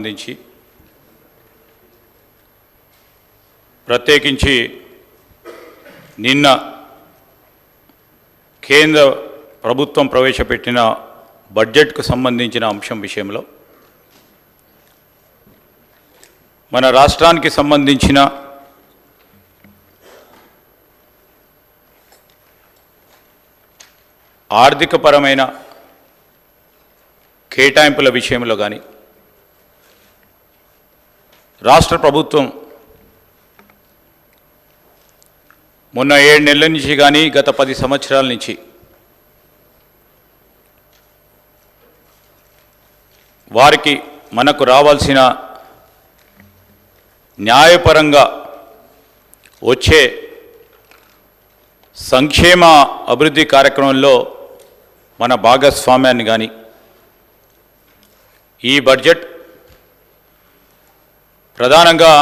సంబంధించి ప్రత్యేకించి నిన్న కేంద్ర ప్రభుత్వం ప్రవేశపెట్టిన బడ్జెట్కు సంబంధించిన అంశం విషయంలో మన రాష్ట్రానికి సంబంధించిన ఆర్థికపరమైన కేటాయింపుల విషయంలో కానీ రాష్ట్ర ప్రభుత్వం మొన్న 7 నెలల నుంచి కానీ గత 10 సంవత్సరాల నుంచి వారికి మనకు రావాల్సిన న్యాయపరంగా వచ్చే సంక్షేమ అభివృద్ధి కార్యక్రమంలో మన భాగస్వామ్యాన్ని కానీ ఈ బడ్జెట్ ప్రధానంగా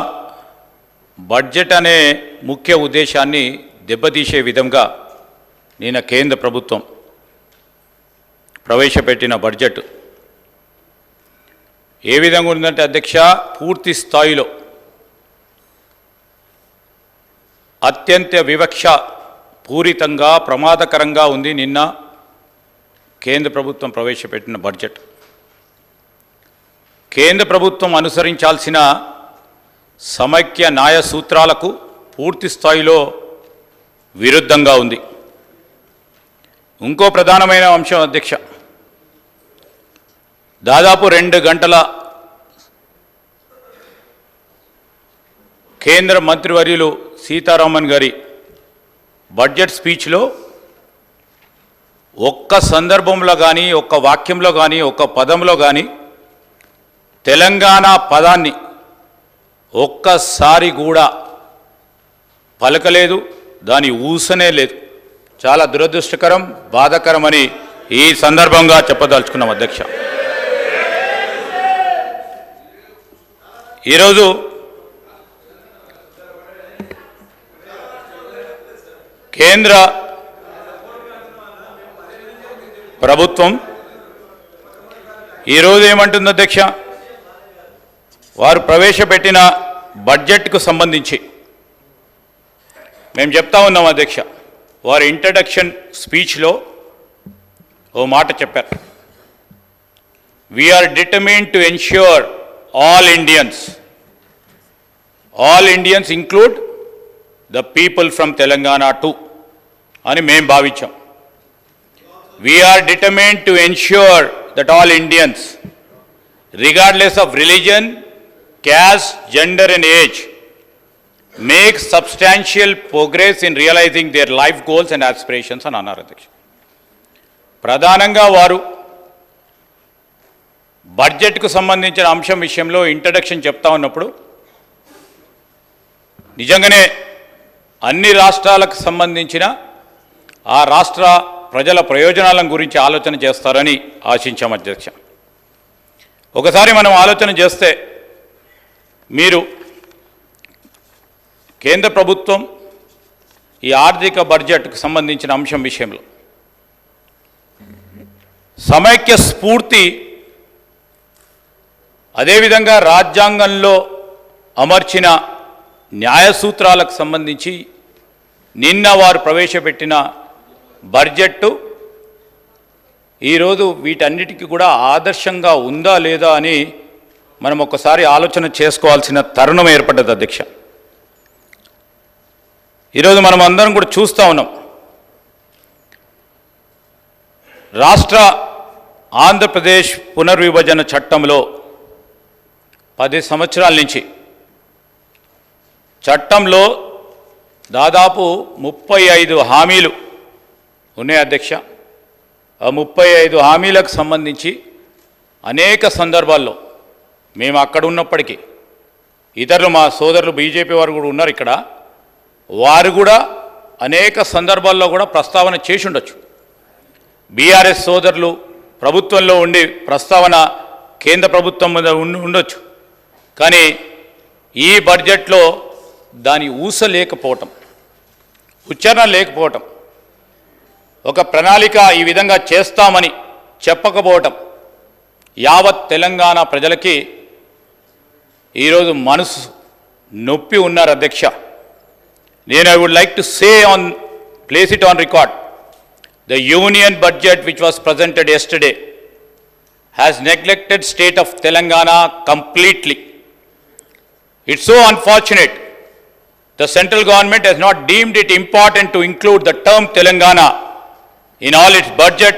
బడ్జెట్ అనే ముఖ్య ఉద్దేశాన్ని దెబ్బతీసే విధంగా నిన్న కేంద్ర ప్రభుత్వం ప్రవేశపెట్టిన బడ్జెట్ ఏ విధంగా ఉందంటే అధ్యక్ష, పూర్తి స్థాయిలో అత్యంత వివక్ష పూరితంగా ప్రమాదకరంగా ఉంది నిన్న కేంద్ర ప్రభుత్వం ప్రవేశపెట్టిన బడ్జెట్. కేంద్ర ప్రభుత్వం అనుసరించాల్సిన సమైక్య న్యాయ సూత్రాలకు పూర్తి స్థాయిలో విరుద్ధంగా ఉంది. ఇంకో ప్రధానమైన అంశం అధ్యక్ష, దాదాపు 2 గంటల కేంద్ర మంత్రివర్యులు సీతారామన్ గారి బడ్జెట్ స్పీచ్లో ఒక్క సందర్భంలో కానీ, ఒక్క వాక్యంలో కానీ, ఒక్క పదంలో కానీ తెలంగాణ పదాన్ని ఒక్కసారి కూడా పలకలేదు, దాని ఊసనే లేదు. చాలా దురదృష్టకరం, బాధాకరమని ఈ సందర్భంగా చెప్పదలుచుకున్నాం అధ్యక్ష. ఈరోజు కేంద్ర ప్రభుత్వం ఈరోజు ఏమంటుంది అధ్యక్ష, వారు ప్రవేశపెట్టిన బడ్జెట్కు సంబంధించి మేము చెప్తా ఉన్నాం అధ్యక్ష. వారి ఇంట్రడక్షన్ స్పీచ్లో ఓ మాట చెప్పారు, we are determined to ensure all Indians include the people from Telangana too అని మేము భావించాం. We are determined to ensure that all Indians regardless of religion, caste, gender and age make substantial progress in realizing their life goals and aspirations అని అన్నారు అధ్యక్ష. ప్రధానంగా వారు బడ్జెట్కు సంబంధించిన అంశం విషయంలో ఇంట్రడక్షన్ చెప్తా ఉన్నప్పుడు నిజంగానే అన్ని రాష్ట్రాలకు సంబంధించిన ఆ రాష్ట్ర ప్రజల ప్రయోజనాల గురించి ఆలోచన చేస్తారని ఆశించాం అధ్యక్ష. ఒకసారి మనం ఆలోచన చేస్తే మీరు కేంద్ర ప్రభుత్వం ఈ ఆర్థిక బడ్జెట్కు సంబంధించిన అంశం విషయంలో సమైక్య స్ఫూర్తి, అదేవిధంగా రాజ్యాంగంలో అమర్చిన న్యాయ సూత్రాలకు సంబంధించి నిన్న వారు ప్రవేశపెట్టిన బడ్జెట్టు ఈరోజు వీటన్నిటికీ కూడా ఆదర్శంగా ఉందా లేదా అని మనం ఒకసారి ఆలోచన చేసుకోవాల్సిన తరుణం ఏర్పడ్డది అధ్యక్ష. ఈరోజు మనం అందరం కూడా చూస్తూ ఉన్నాం, రాష్ట్ర ఆంధ్రప్రదేశ్ పునర్విభజన చట్టంలో 10 సంవత్సరాల నుంచి చట్టంలో దాదాపు 35 హామీలు ఉన్నాయి అధ్యక్ష. ఆ 35 హామీలకు సంబంధించి అనేక సందర్భాల్లో మేము అక్కడ ఉన్నప్పటికీ ఇతరులు మా సోదరులు బీజేపీ వారు కూడా ఉన్నారు ఇక్కడ, వారు కూడా అనేక సందర్భాల్లో కూడా ప్రస్తావన చేసి ఉండొచ్చు. బీఆర్ఎస్ సోదరులు ప్రభుత్వంలో ఉండి ప్రస్తావన కేంద్ర ప్రభుత్వం మీద ఉండొచ్చు, కానీ ఈ బడ్జెట్లో దాని ఊస లేకపోవటం, ఉచ్చారణ లేకపోవటం, ఒక ప్రణాళిక ఈ విధంగా చేస్తామని చెప్పకపోవటం యావత్ తెలంగాణ ప్రజలకి ఈరోజు మనసు నొప్పి ఉన్నారు అధ్యక్ష. నేను I would like to say place it on record, the union budget which was presented yesterday has neglected state of Telangana completely. It's so unfortunate. The central government has not deemed it important to include the term Telangana in all its budget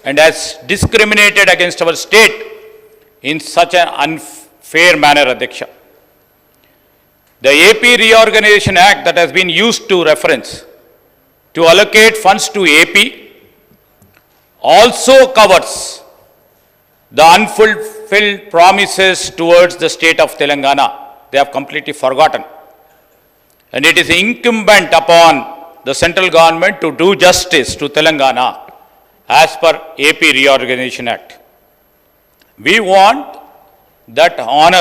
and has discriminated against our state in such an unfair manner, Adhyaksha. The AP Reorganization Act that has been used to reference to allocate funds to AP also covers the unfulfilled promises towards the state of Telangana. They have completely forgotten. And it is incumbent upon the central government to do justice to Telangana as per AP Reorganization Act. We want that honor,